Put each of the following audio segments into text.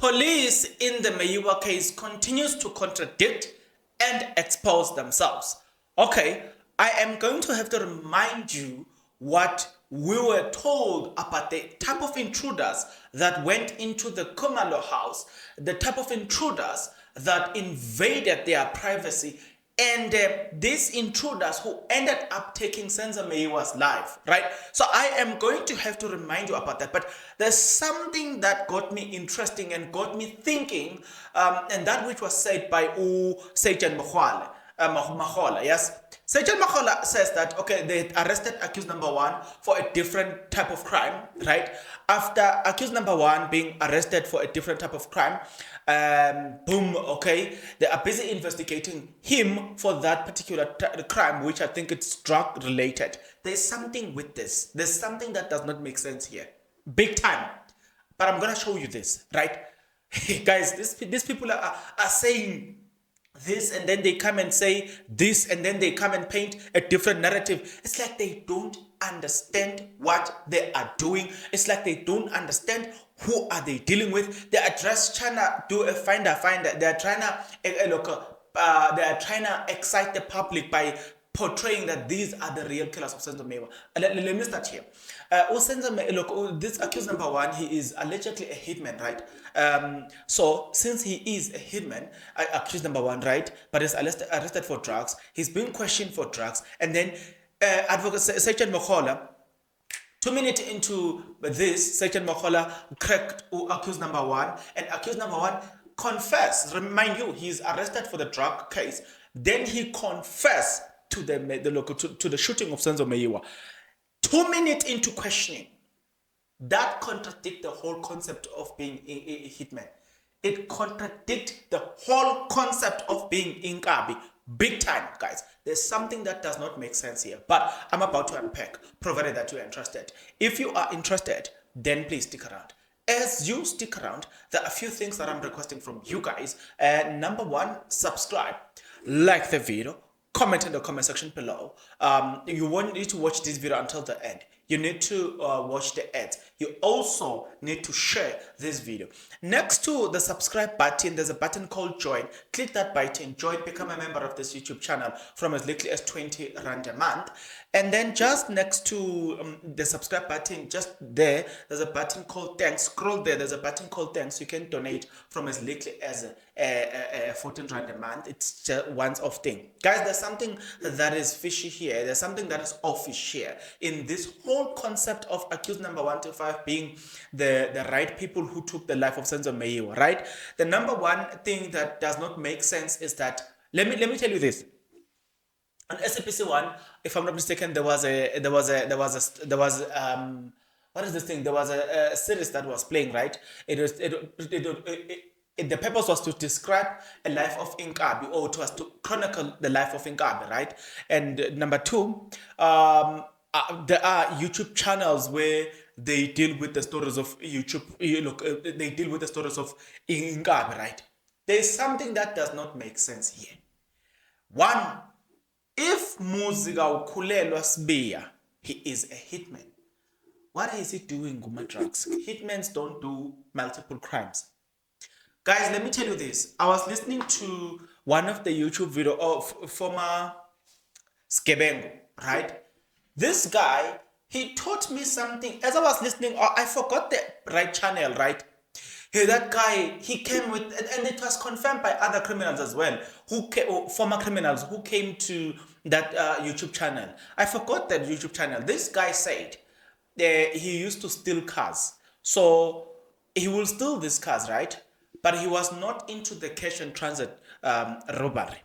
Police in the Meyiwa case continues to contradict and expose themselves. Okay, I am going to have to remind you what we were told about the type of intruders that went into the Kumalo house, the type of intruders that invaded their privacy, and these intruders who ended up taking Senzo Meyiwa's life, right? So I am going to have to remind you about that. But there's something that got me interesting and got me thinking, and that which was said by Seijan Mahola, yes? Seijan Mahola says that, okay, they arrested accused number one for a different type of crime, right? After accused number one being arrested for a different type of crime, boom, okay, they are busy investigating him for that particular crime, which I think it's drug related. There's something with this. There's something that does not make sense here. Big time. But I'm going to show you this, right? Guys, these people are saying this, and then they come and say this, and then they come and paint a different narrative. It's like they don't understand what they are doing. It's like they don't understand who are they dealing with. They are just trying to do a finder. They are trying to excite the public by portraying that these are the real killers of Senzo Meyiwa. Let me start here. This accused number one, he is allegedly a hitman, right? So since he is a hitman, accused number one, right? But is arrested for drugs, he's being questioned for drugs, and then Advocate Seijan Mahola, 2 minutes into this, Seijan Mahola cracked accused number one, and accused number one confessed. Remind you, he's arrested for the drug case. Then he confessed to the shooting of Senzo Meyiwa. 2 minutes into questioning, that contradicts the whole concept of being a hitman. It contradicts the whole concept of being inkabi. Big time, guys. There's something that does not make sense here, but I'm about to unpack, provided that you're interested. If you are interested, then please stick around. As you stick around, there are a few things that I'm requesting from you guys. Number one, subscribe, like the video, comment in the comment section below. You won't need to watch this video until the end. You need to watch the ads. You also need to share this video. Next to the subscribe button, there's a button called join. Click that button, join, become a member of this YouTube channel from as little as 20 Rand a month. And then just next to the subscribe button, just there's a button called thanks. Scroll there, there's a button called thanks. You can donate from as little as 14 Rand a month. It's just once-off thing. Guys, there's something that is fishy here. There's something that is offish here in this whole concept of accused number 1 to 5 being the right people who took the life of Senzo Meyiwa, right? The number one thing that does not make sense is that, let me tell you this. On SAPC 1, if I'm not mistaken, there was what is this thing? There was a series that was playing, right? The purpose was to describe a life of Inkabi, or it was to chronicle the life of Inkabi, right? And number two, there are YouTube channels where they deal with the stories of they deal with the stories of Inkabi, right? There's something that does not make sense here. One, if Muzika Ukulelwa Sbiya, he is a hitman, what is he doing with drugs? Hitmen don't do multiple crimes. Guys, let me tell you this. I was listening to one of the YouTube video of former Skebengo, right? This guy, he taught me something. As I was listening, I forgot the right channel, right? That guy, he came with, and it was confirmed by other criminals as well, former criminals who came to that YouTube channel. I forgot that YouTube channel. This guy said he used to steal cars. So he will steal these cars, right? But he was not into the cash and transit robbery.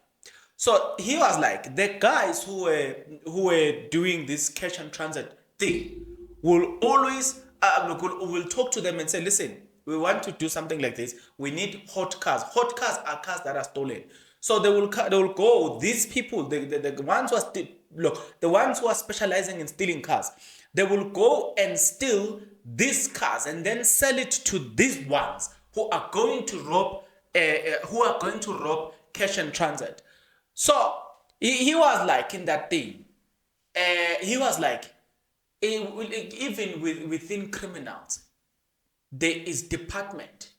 So he was like, the guys who were doing this cash and transit thing will always will talk to them and say, listen, we want to do something like this. We need hot cars. Hot cars are cars that are stolen. So they will go. These people, the ones who are specializing in stealing cars, they will go and steal these cars and then sell it to these ones who are going to rob cash and transit. So he was like in that thing. He was like, even within criminals, there is department.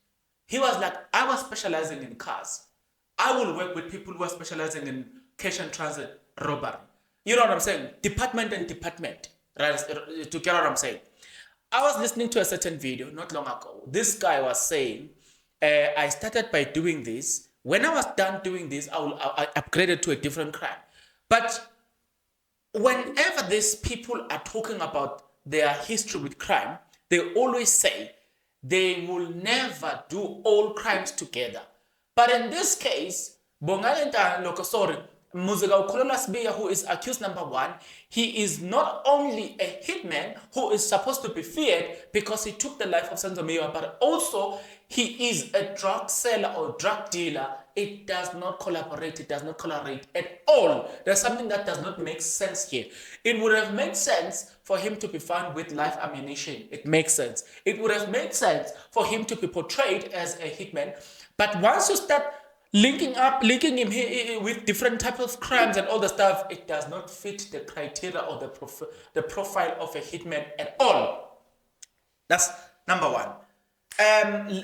He was like, I was specializing in cars. I will work with people who are specializing in cash and transit robbery. You know what I'm saying? Department and department. Right? To get what I'm saying. I was listening to a certain video not long ago. This guy was saying, I started by doing this. When I was done doing this, I upgraded to a different crime. But whenever these people are talking about their history with crime, they always say they will never do all crimes together. But in this case, Bongalenta Lokosori, Muzika Ukolola Sbiya, who is accused number 1, he is not only a hitman who is supposed to be feared because he took the life of Senzo Meyiwa, but also he is a drug seller or drug dealer. It does not collaborate. It does not correlate at all. There's something that does not make sense here. It would have made sense for him to be found with live ammunition. It makes sense. It would have made sense for him to be portrayed as a hitman. But once you start linking him with different types of crimes and all the stuff, it does not fit the criteria or the profile of a hitman at all. That's number 1.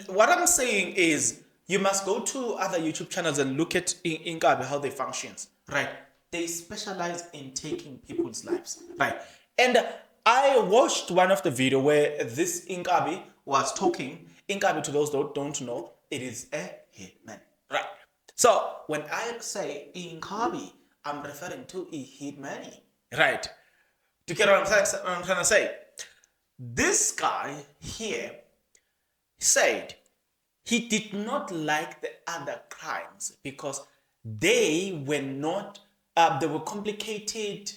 What I'm saying is you must go to other YouTube channels and look at Inkabi, how they functions, right? They specialize in taking people's lives, right? And I watched one of the video where this Inkabi was talking. Inkabi, to those who don't know, it is a hitman, right? So when I say Inkabi, I'm referring to a hitman, right? Do you get what I'm trying to say? This guy here said he did not like the other crimes because they were not, they were complicated,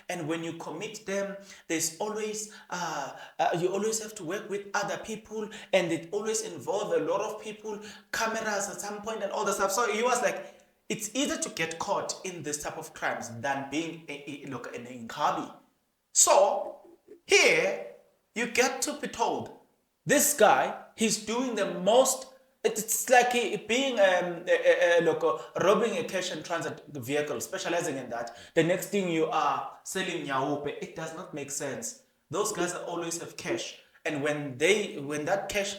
and when you commit them, there's always, you always have to work with other people, and it always involves a lot of people, cameras at some point and all the stuff. So he was like, it's easier to get caught in this type of crimes than being an Inkabi. So here, you get to be told, this guy, he's doing the most. It's like being robbing a cash and transit vehicle, specializing in that. The next thing you are selling nyaope. It does not make sense. Those guys always have cash, and when that cash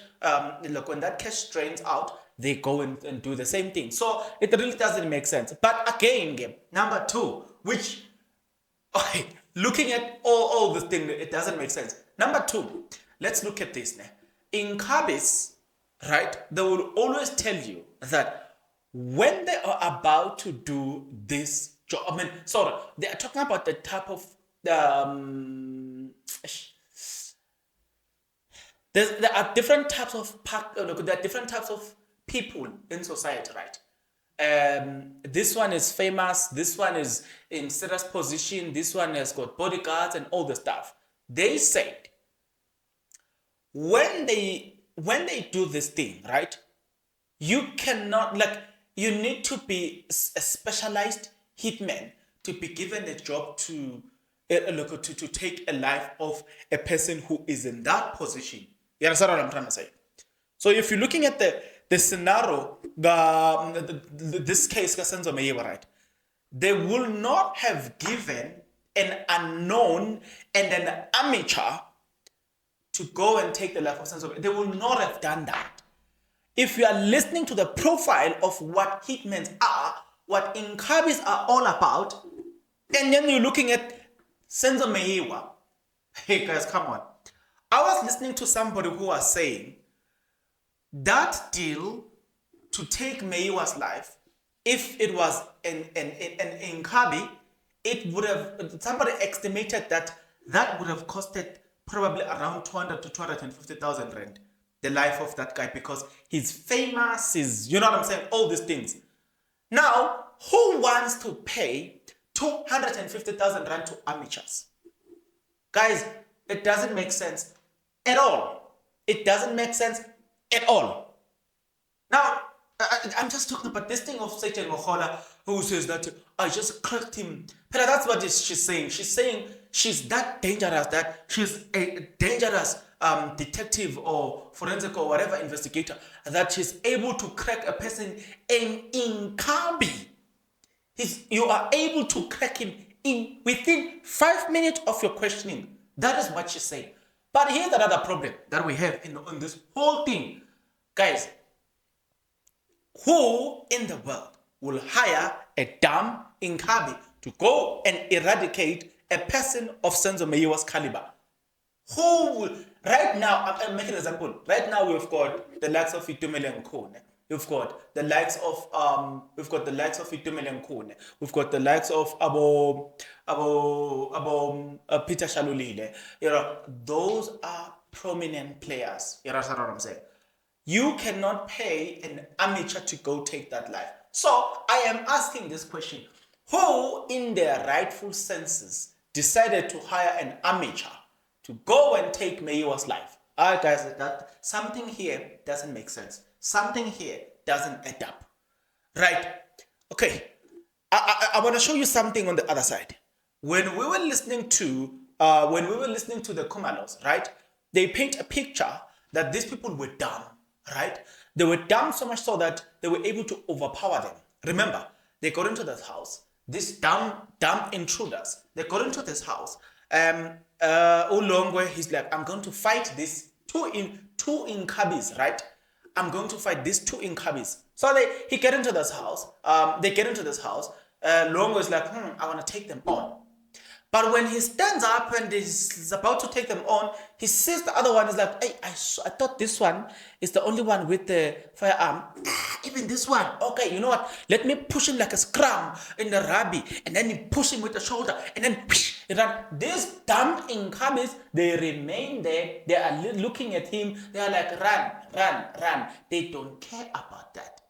drains out, they go and do the same thing. So it really doesn't make sense. But again, number 2, which okay, looking at all this thing, it doesn't make sense. Number 2, let's look at this now. In Kabis, right, they will always tell you that when they are about to do this job, they are talking about the type of there are different types of there are different types of people in society, right? This one is famous, this one is in status position, this one has got bodyguards and all the stuff. They said when they do this thing, right, you cannot, you need to be a specialized hitman to be given a job to take a life of a person who is in that position. You understand what I'm trying to say? So if you're looking at the scenario, this case, Senzo Meyiwa, right, they will not have given an unknown and an amateur to go and take the life of Senzo Meyiwa. They will not have done that. If you are listening to the profile of what hitmen are, what Inkabis are all about, and then you're looking at Senzo Meyiwa. Hey guys, come on. I was listening to somebody who was saying that deal to take Meyiwa's life, if it was an Inkabi, it would have, somebody estimated that would have costed probably around 200 to 250,000 rand, the life of that guy, because he's famous, you know what I'm saying, all these things. Now, who wants to pay 250,000 rand to amateurs? Guys, it doesn't make sense at all. It doesn't make sense at all. Now, I'm just talking about this thing of Satan Mohola, who says that I just cracked him. But that's what she's saying. She's saying she's that dangerous, that she's a dangerous detective or forensic or whatever investigator, that she's able to crack a person in Kambi. You are able to crack him within 5 minutes of your questioning. That is what she's saying. But here's another problem that we have in this whole thing. Guys, who in the world will hire a dumb Inkabi to go and eradicate a person of Senzo Meyiwa's caliber? Who will, right now, I'm making an example. Right now, we've got the likes of Itumele Nkone. We've got the likes of Itumele Nkone. We've got the likes of Peter Shalulile. You know, those are prominent players. You understand what I'm saying? You cannot pay an amateur to go take that life. So I am asking this question: who, in their rightful senses, decided to hire an amateur to go and take Meyiwa's life? Alright, guys, that something here doesn't make sense. Something here doesn't add up. Right? Okay. I want to show you something on the other side. When we were listening to the Kumalos, right? They paint a picture that these people were dumb, right? They were dumb so much so that they were able to overpower them. Remember, they got into this house. These dumb intruders. They got into this house. Ulongwe, he's like, I'm going to fight these two Inkabis, right? I'm going to fight these two Inkabis. So he get into this house. They get into this house. Longo is like, I want to take them on. But when he stands up and is about to take them on, he sees the other one is like, hey, I thought this one is the only one with the firearm. Even this one. Okay, you know what? Let me push him like a scrum in the rabbi. And then he push him with the shoulder. And then he run. These dumb Inkabis, they remain there. They are looking at him. They are like, run. They don't care about that.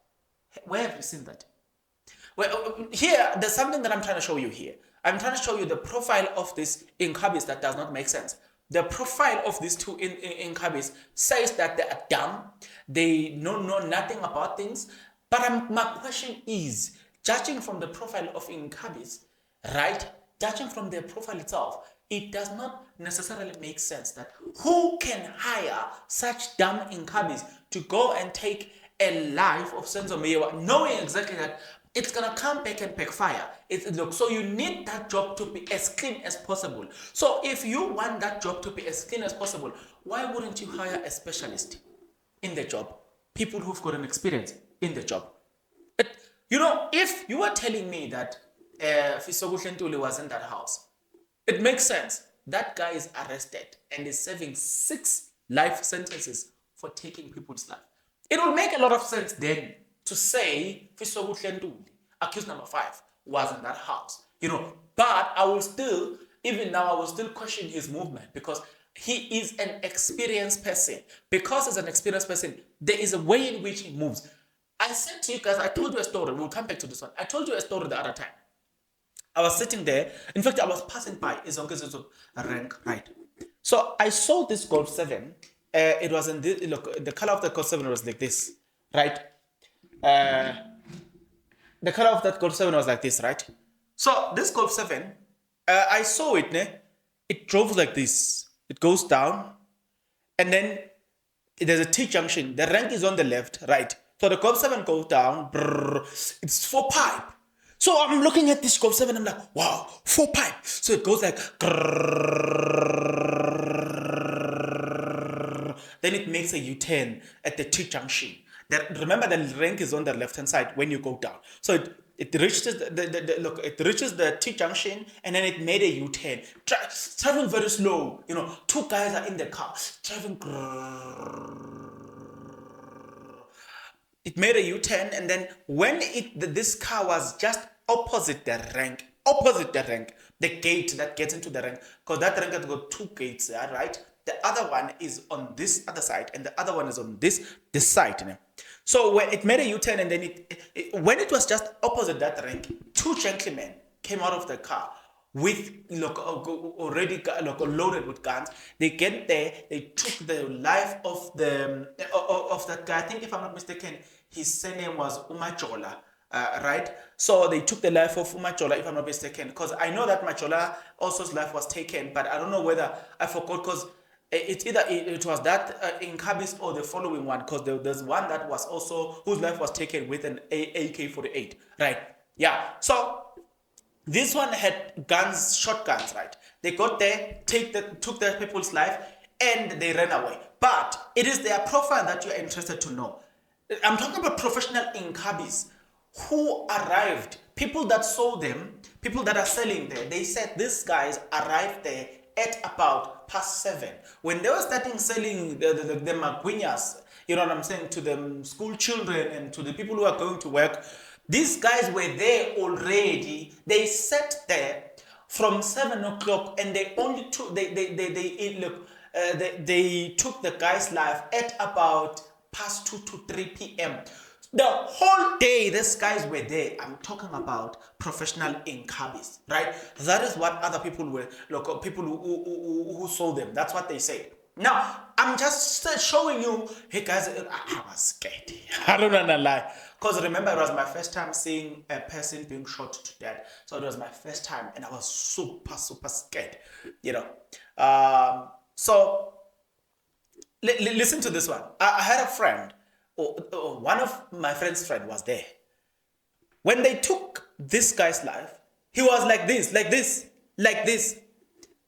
Where have you seen that? Well, here, there's something that I'm trying to show you here. I'm trying to show you the profile of this Inkabis that does not make sense. The profile of these two Inkabis says that they are dumb. They know nothing about things. But my question is, judging from the profile of Inkabis, right? Judging from their profile itself, it does not necessarily make sense that who can hire such dumb Inkabis to go and take a life of Senzo Meyiwa, knowing exactly that it's gonna come back and backfire. So you need that job to be as clean as possible. So if you want that job to be as clean as possible, why wouldn't you hire a specialist in the job? People who've got an experience in the job. If you are telling me that Fisogu Hlentuli was in that house, it makes sense. That guy is arrested and is serving 6 life sentences for taking people's life. It will make a lot of sense then to say Fisogu Hlentuli, accused number 5, was in that house. But I will still question his movement because he is an experienced person. Because he's an experienced person, there is a way in which he moves. I said to you guys, I told you a story. We'll come back to this one. I told you a story the other time. I was sitting there. In fact, I was passing by Izonkezo rank, right? So I saw this Golf 7. It was in this, look, the color of the Golf 7 was like this, right? The color of that Golf 7 was like this, right? So this Golf 7, I saw it, it drove like this. It goes down, and then there's a T-junction. The rank is on the left, right? So the Golf 7 goes down, it's 4 pipe. So I'm looking at this Golf 7, I'm like, wow, 4 pipe. So it goes like, then it makes a U-turn at the T-junction. Remember, the rank is on the left-hand side when you go down. So it reaches it reaches the T-junction, and then it made a U-turn. Traveling very slow. 2 guys are in the car driving. It made a U-turn, and then when this car was just opposite the rank, the gate that gets into the rank, because that rank has got 2 gates there, right? The other one is on this other side, and the other one is on this side. So when it made a U-turn, and then when it was just opposite that rank, 2 gentlemen came out of the car with already loaded with guns. They get there, they took the life of that guy. I think, if I'm not mistaken, his surname was Umajola. Right? So they took the life of Umajola, if I'm not mistaken, because I know that Majola also's life was taken, but I don't know whether, I forgot, because it's either it was that Inkabis or the following one, because there's one that was also, whose life was taken with an AK-48, right? Yeah, so this one had guns, shotguns, right? They got there, took the people's life, and they ran away. But it is their profile that you're interested to know. I'm talking about professional inkabis who arrived, people that saw them, people that are selling there. They said these guys arrived there at about +7. When they were starting selling the magwinyas, you know what I'm saying, to the school children and to the people who are going to work, these guys were there already. They sat there from 7 o'clock and they only took, they took the guy's life at about +2 to 3 p.m. The whole day, these guys were there. I'm talking about professional inkabis, right? That is what other people were, look, people who saw them. That's what they said. Now, I'm just showing you, hey guys, I was scared. I don't want to lie. Because remember, it was my first time seeing a person being shot to death. So it was my first time and I was super, super scared, you know. So, listen to this one. I had a friend. One of my friend's friend was there. When they took this guy's life, he was like this, like this, like this.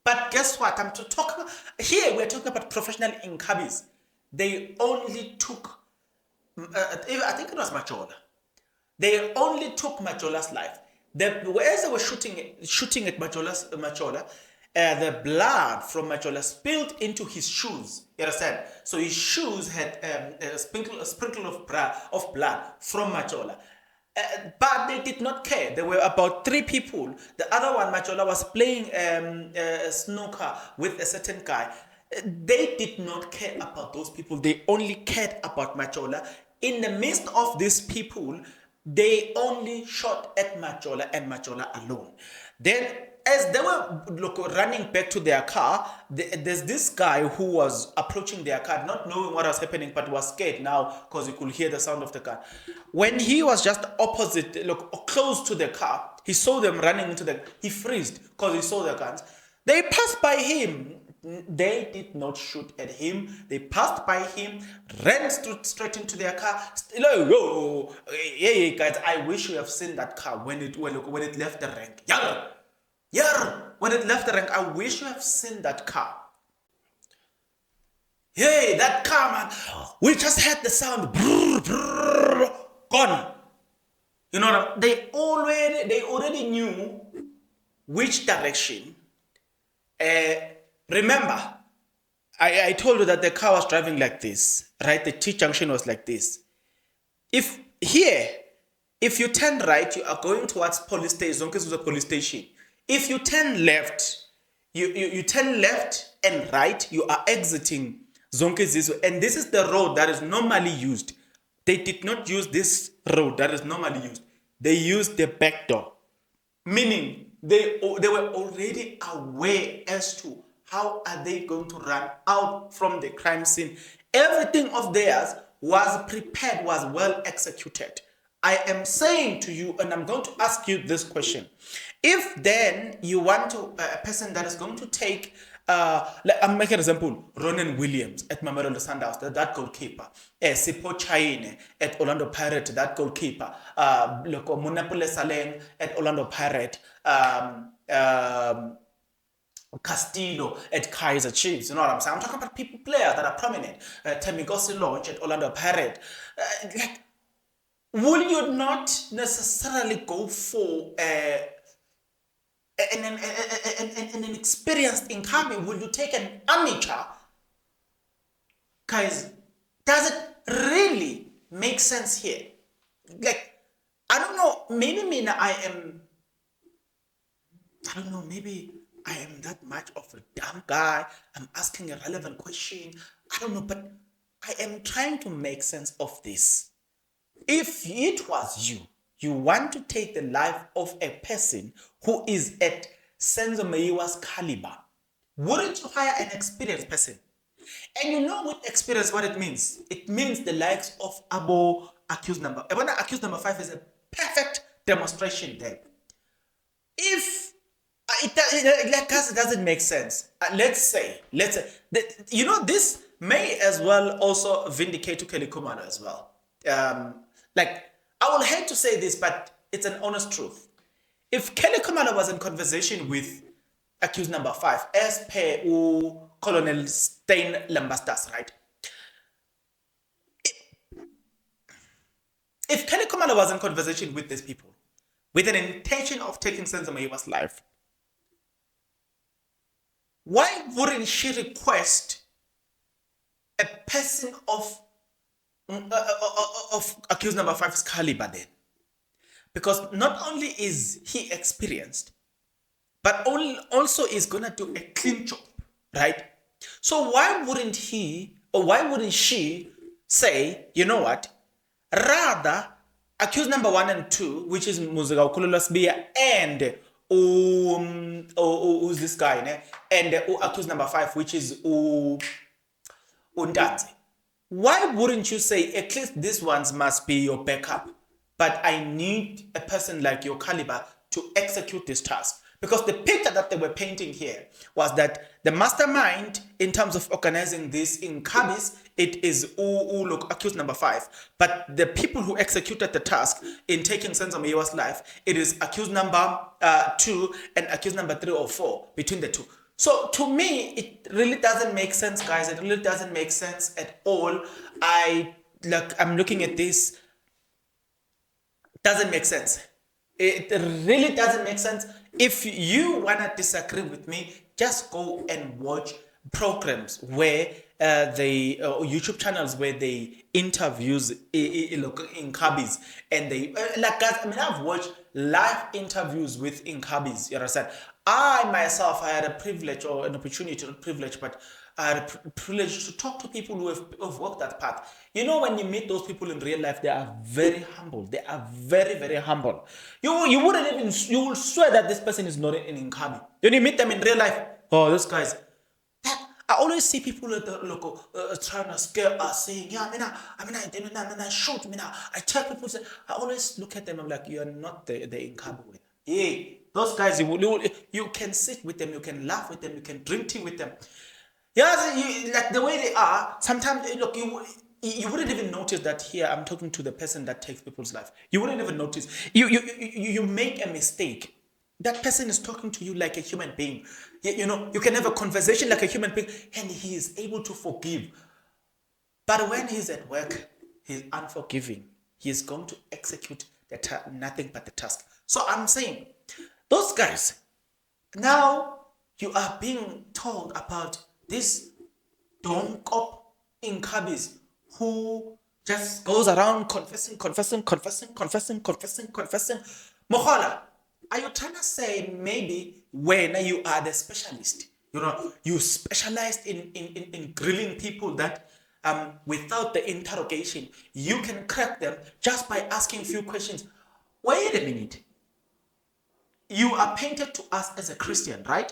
But guess what? Here we're talking about professional inkabis. They only took, I think it was Majola. They only took Majola's life. Whereas they were shooting at Majola, the blood from Majola spilled into his shoes. You understand? So his shoes had a sprinkle of blood from Majola. But they did not care. There were about 3 people. The other one, Majola, was playing snooker with a certain guy. They did not care about those people. They only cared about Majola. In the midst of these people, they only shot at Majola and Majola alone. Then, as they were running back to their car, there's this guy who was approaching their car, not knowing what was happening, but was scared now because he could hear the sound of the car. When he was just opposite, close to the car, he saw them running into he freezed because he saw the guns. They passed by him. They did not shoot at him. They passed by him, ran straight into their car. Hey guys, I wish you have seen that car when it left the rank. Yeah, when it left the rank, I wish you have seen that car. Hey, that car, man. We just had the sound. Brrr, brrr, gone. You know, they already knew which direction. Remember, I told you that the car was driving like this, right? The T-junction was like this. If you turn right, you are going towards police station. Zonke is a police station. If you turn left, you turn left and right, you are exiting Zonke Zizwe. And this is the road that is normally used. They did not use this road that is normally used. They used the back door. Meaning, they were already aware as to how are they going to run out from the crime scene. Everything of theirs was prepared, was well executed. I am saying to you, and I'm going to ask you this question. If then you want a person that is going to take, I'm making an example, Ronan Williams at Mamelodi Sundowns, that goalkeeper, Sipho Chaine at Orlando Pirates, that goalkeeper, Munapule Saleng at Orlando Pirates, Castillo at Kaizer Chiefs. You know what I'm saying? I'm talking about players that are prominent. Temigosi Lodge at Orlando Pirates. Will you not necessarily go for an experienced incumbent? Will you take an amateur? Guys, does it really make sense here? Like, I don't know, maybe maybe I am that much of a dumb guy. I'm asking a relevant question. I don't know, but I am trying to make sense of this. If it was you want to take the life of a person who is at Senzo Meyiwa's caliber, wouldn't you hire an experienced person? And you know with experience what it means? It means the likes of Abo accused number. Accused number 5 is a perfect demonstration there. If it doesn't make sense. Let's say that, you know, this may as well also vindicate to Kelly Kumalo as well. I will hate to say this, but it's an honest truth. If Kelly Kumalo was in conversation with accused number 5, as per Colonel Stein Lambastas, right? If Kelly Komala was in conversation with these people with an intention of taking Senzo Meyiwa's life, why wouldn't she request a person of accused number 5's caliber then? Because not only is he experienced, but also is gonna do a clean job, right? So why wouldn't he or why wouldn't she say, you know what? Rather, accused number 1 and 2, which is Muzika Ukululosbia and who's this guy, ne? And accused number 5, which is Undanzi. Why wouldn't you say at least these ones must be your backup, but I need a person like your caliber to execute this task? Because the picture that they were painting here was that the mastermind in terms of organizing this in Kabis, it is look, accused number 5. But the people who executed the task in taking Senzo Meyiwa's life, it is accused number 2 and accused number 3 or 4 between the two. So to me, it really doesn't make sense, guys. It really doesn't make sense at all. I'm looking at this. Doesn't make sense. It really doesn't make sense. If you wanna disagree with me, just go and watch programs where YouTube channels where they interviews Inkabis and they like guys. I mean, I've watched live interviews with Inkabis. You understand? I myself, I had a privilege or an opportunity, not privilege, but I had a privilege to talk to people who have walked that path. You know, when you meet those people in real life, they are very humble. They are very, very humble. You wouldn't even, you will swear that this person is not an Inkabi. When you meet them in real life, oh, this guy's. I always see people at the local trying to scare us, saying, "Yeah, I shoot, I tell people." I always look at them. I'm like, "You are not the Inkabi." Yeah, those guys, you can sit with them, you can laugh with them, you can drink tea with them. Yeah, like the way they are. Sometimes, look, you wouldn't even notice that here I'm talking to the person that takes people's life. You wouldn't even notice. You make a mistake. That person is talking to you like a human being. You know, you can have a conversation like a human being, and he is able to forgive. But when he's at work, he's unforgiving. He is going to execute nothing but the task. So I'm saying, those guys, now you are being told about this donkop Inkabis who just goes around confessing. Mohola, are you trying to say maybe when you are the specialist, you know, you specialized in grilling people that without the interrogation, you can crack them just by asking a few questions? Wait a minute. You are painted to us as a Christian, right?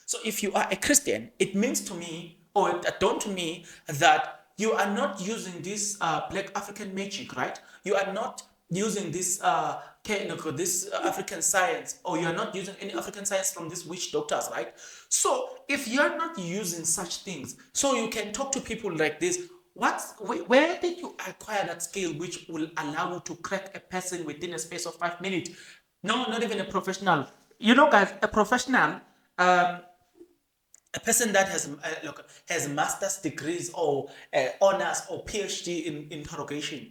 So if you are a Christian, it means to me, or don't to me, that you are not using this black African magic, right? You are not using this this African science, or you are not using any African science from these witch doctors, right? So if you are not using such things, so you can talk to people like this. Where did you acquire that skill which will allow you to crack a person within a space of 5 minutes? No, not even a professional. You know, guys, a professional, a person that has master's degrees or honors or PhD in interrogation.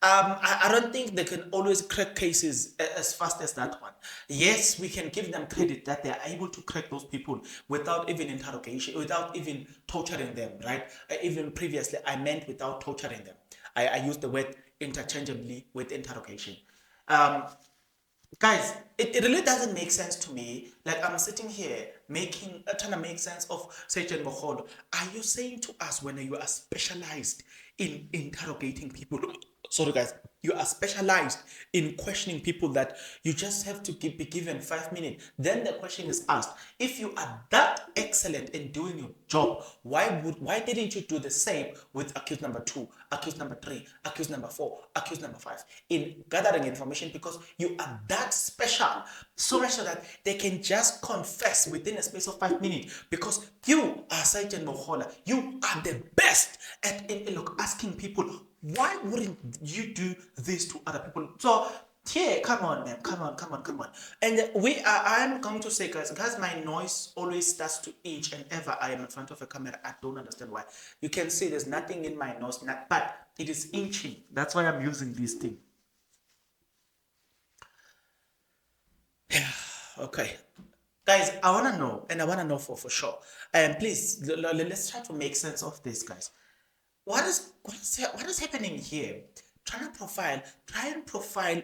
I don't think they can always crack cases as fast as that one. Yes, we can give them credit that they are able to crack those people without even interrogation, without even torturing them, right? Even previously, I meant without torturing them. I used the word interchangeably with interrogation. Guys, it really doesn't make sense to me. Like I'm sitting here trying to make sense of Satan Moholo. Are you saying to us when you are specialized in interrogating people? Sorry, guys, you are specialized in questioning people that you just have to be given 5 minutes. Then the question is asked: if you are that excellent in doing your job, why didn't you do the same with accused number 2, accused number 3, accused number 4, accused number 5 in gathering information? Because you are that special, so much so that they can just confess within a space of 5 minutes. Because you are Satan Mohola, you are the best at asking people. Why wouldn't you do this to other people? So here, come on, man, come on. And I'm going to say, guys, my noise always starts to inch whenever I am in front of a camera. I don't understand why. You can see there's nothing in my nose, but it is inching. That's why I'm using this thing. Okay. Guys, I want to know, and I want to know for sure. And please, let's try to make sense of this, guys. What is happening here? Try and profile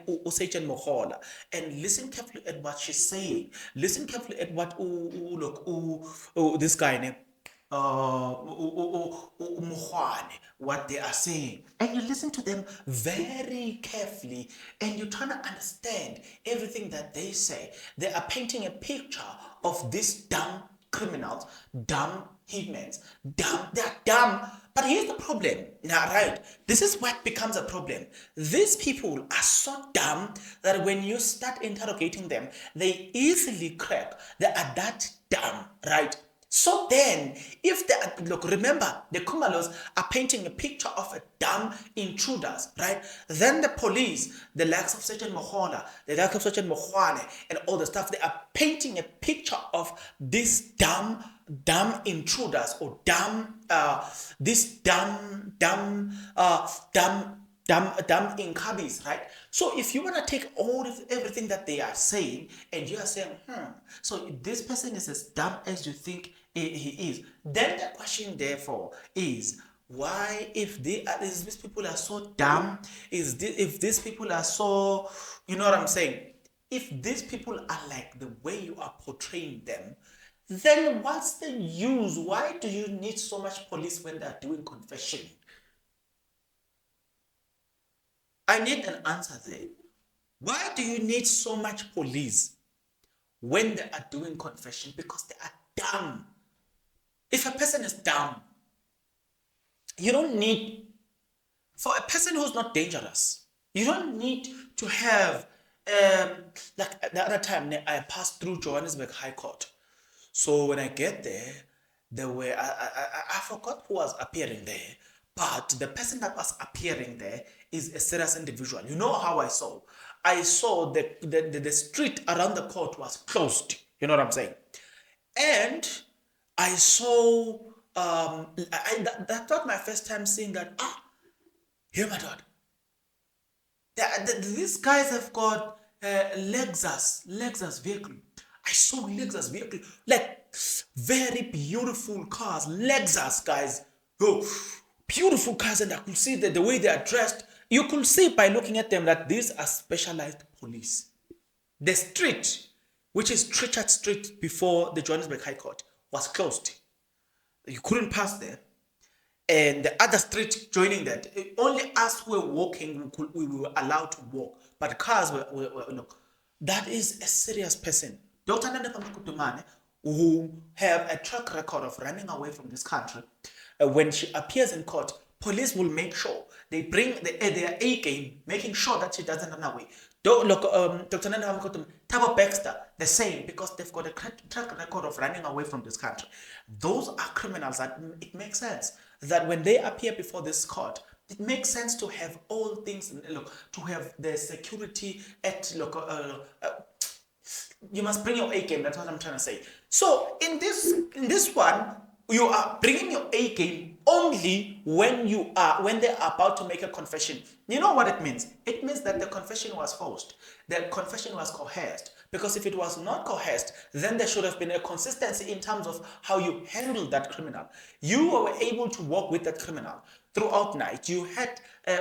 Usajan Mohola and listen carefully at what she's saying. Listen carefully at what this guy name Muhwane, what they are saying. And you listen to them very carefully and you try to understand everything that they say. They are painting a picture of these dumb criminals, dumb hitmen, they're dumb. But here's the problem. Now, right, this is what becomes a problem. These people are so dumb that when you start interrogating them, they easily crack. They are that dumb, right? So then, if they look, remember, the Kumalos are painting a picture of a dumb intruders, right? Then the police, the likes of Sergeant Mohola, the likes of Sergeant Mohwane, and all the stuff, they are painting a picture of these dumb intruders or this dumb incubis, right? So if you want to take all of everything that they are saying and you are saying, so this person is as dumb as you think he is, then the question therefore is, why, if these people are so dumb, if these people are so, you know what I'm saying, if these people are like the way you are portraying them, then what's the use? Why do you need so much police when they're doing confession? I need an answer there. Why do you need so much police when they are doing confession? Because they are dumb. If a person is dumb, you don't need, for a person who's not dangerous, you don't need to have, like the other time I passed through Johannesburg High Court. So when I get there, I forgot who was appearing there, but the person that was appearing there is a serious individual. You know how I saw? I saw the street around the court was closed. You know what I'm saying? And I saw, that was my first time seeing that, here my God. These guys have got Lexus vehicle. I saw Lexus vehicle, like very beautiful cars, Lexus guys. Oh, beautiful cars, and I could see that the way they are dressed. You could see by looking at them that these are specialized police. The street, which is Trichard Street before the Johannesburg High Court, was closed. You couldn't pass there. And the other street joining that, only us who were walking, we were allowed to walk. But cars were look. That is a serious person. Dr. Nanda Pamakutumane, who have a track record of running away from this country, when she appears in court, police will make sure they bring their A game, making sure that she doesn't run away. Dr. Nanda Pamakutumane, Tabo Baxter, the same, because they've got a track record of running away from this country. Those are criminals that it makes sense that when they appear before this court, it makes sense to have all things, to have the security at, you must bring your A game. That's what I'm trying to say. So in this one, you are bringing your A game only when they're about to make a confession. You know what it means? It means that the confession was forced. The confession was coerced. Because if it was not coerced, then there should have been a consistency in terms of how you handled that criminal. You were able to work with that criminal throughout night. You had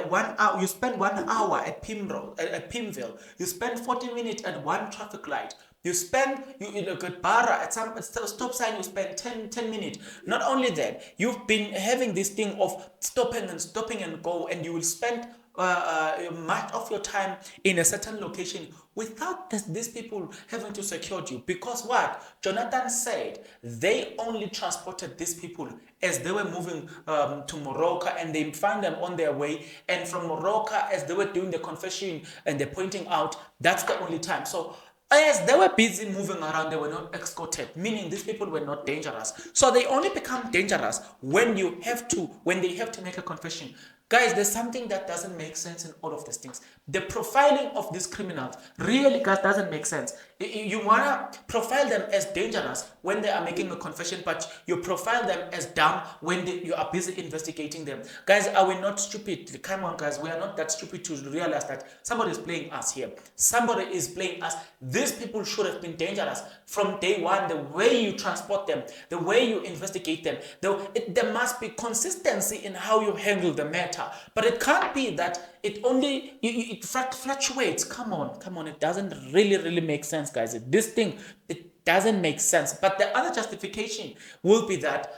1 hour. You spent 1 hour at Pimville. You spent 40 minutes at one traffic light. You at Barra at some stop sign. You spend 10 minutes. Not only that, you've been having this thing of stopping and go, and you will spend much of your time in a certain location without these people having to secure you. Because what Jonathan said, they only transported these people as they were moving to Morocco, and they found them on their way. And from Morocco, as they were doing the confession and they're pointing out, that's the only time. So as they were busy moving around, they were not escorted, meaning these people were not dangerous. So they only become dangerous when they have to make a confession. Guys, there's something that doesn't make sense in all of these things. The profiling of these criminals really, guys, doesn't make sense. You want to profile them as dangerous when they are making a confession, but you profile them as dumb when you are busy investigating them. Guys, are we not stupid? Come on, guys, we are not that stupid to realize that somebody is playing us here. Somebody is playing us. these people should have been dangerous from day one. The way you transport them, the way you investigate them, there must be consistency in how you handle the matter. But it can't be that it only it fluctuates. Come on, it doesn't really make sense, guys. This thing, it doesn't make sense. But the other justification will be that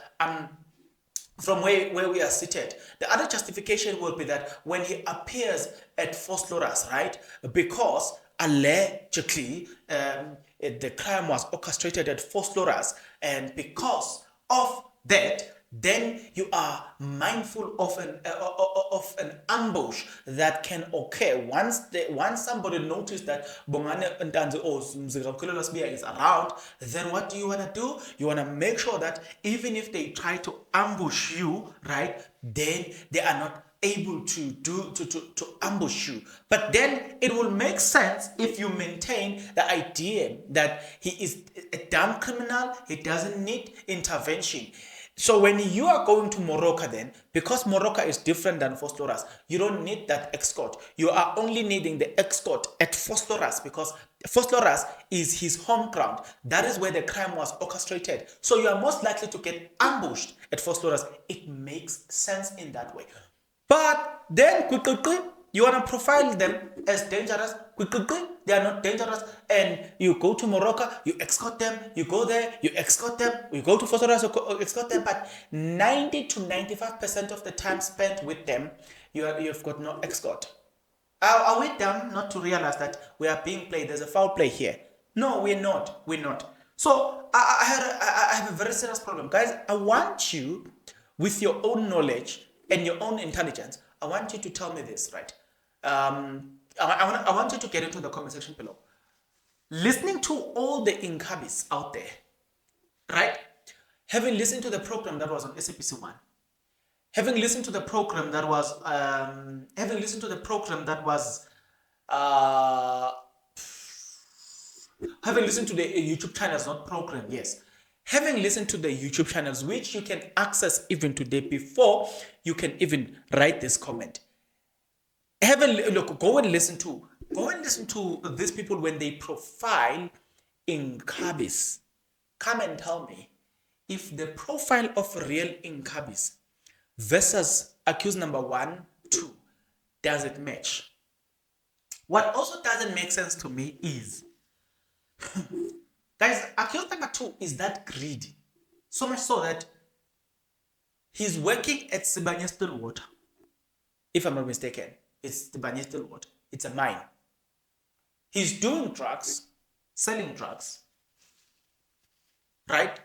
from where we are seated, the other justification will be that when he appears at Fosloras, right, because allegedly the crime was orchestrated at Fosloras, and because of that, then you are mindful of an ambush that can occur once somebody noticed that Bongane Ntanzi or Mzikakulelo Sbiya is around. Then what do you want to do? You want to make sure that even if they try to ambush you, right, then they are not able to ambush you. But then it will make sense if you maintain the idea that he is a dumb criminal, he doesn't need intervention. So when you are going to Morocco, then, because Morocco is different than Fosloras, you don't need that escort. You are only needing the escort at Fosloras, because Fosloras is his home ground. That is where the crime was orchestrated. So you are most likely to get ambushed at Fosloras. It makes sense in that way. But then you want to profile them as dangerous. They are not dangerous. And you go to Morocco, you escort them. You go there, you escort them. You go to Fosloras, you escort them. But 90 to 95% of the time spent with them, you've got no escort. Are we dumb not to realize that we are being played? There's a foul play here. No, we're not. We're not. So I have a very serious problem. Guys, I want you, with your own knowledge and your own intelligence, I want you to tell me this, right? I want you to get into the comment section below. Listening to all the Inkabis out there, right? Having listened to the program that was on SABC 1, having listened to the program that was, having listened to the YouTube channels, not program, yes. Having listened to the YouTube channels, which you can access even today before you can even write this comment. Go and listen to these people when they profile Inkabis. Come and tell me if the profile of real Inkabis versus accused number 1, 2, does it match? What also doesn't make sense to me is, guys, accused number 2 is that greedy. So much so that he's working at Sibanye Stillwater. If I'm not mistaken, it's Sibanye Stillwater. It's a mine. He's doing drugs, selling drugs, right?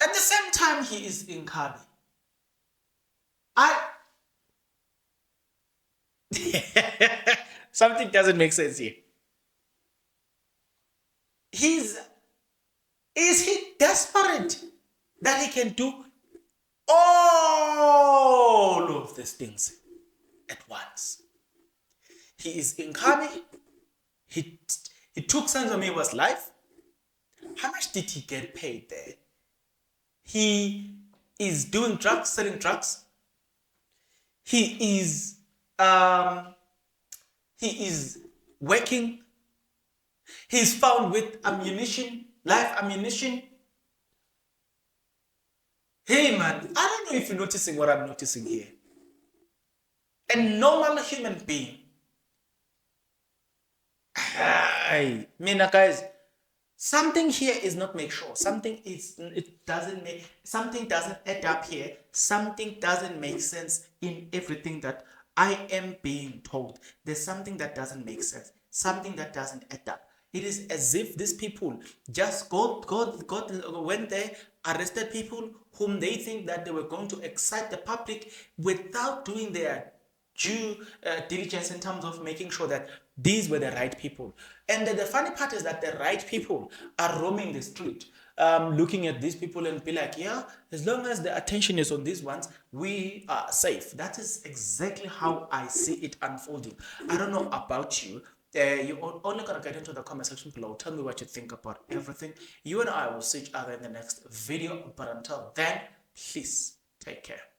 At the same time, he is in Kabi. Something doesn't make sense here. Is he desperate that he can do all of these things at once? He is in Kabi. He took Senzo Meyiwa's life. How much did he get paid there? He is doing drugs, selling drugs. He is working. He's found with ammunition, live ammunition. Hey man, I don't know if you're noticing what I'm noticing here. A normal human being. Mina guys, something here is not make sure. Something doesn't add up here. Something doesn't make sense in everything that I am being told. There's something that doesn't make sense. Something that doesn't add up. It is as if these people just went there, arrested people whom they think that they were going to excite the public without doing their due diligence in terms of making sure that these were the right people. And the funny part is that the right people are roaming the street, looking at these people and be like, yeah, as long as the attention is on these ones, we are safe. That is exactly how I see it unfolding. I don't know about you. You're only going to get into the comment section below. Tell me what you think about everything. You and I will see each other in the next video. But until then, please take care.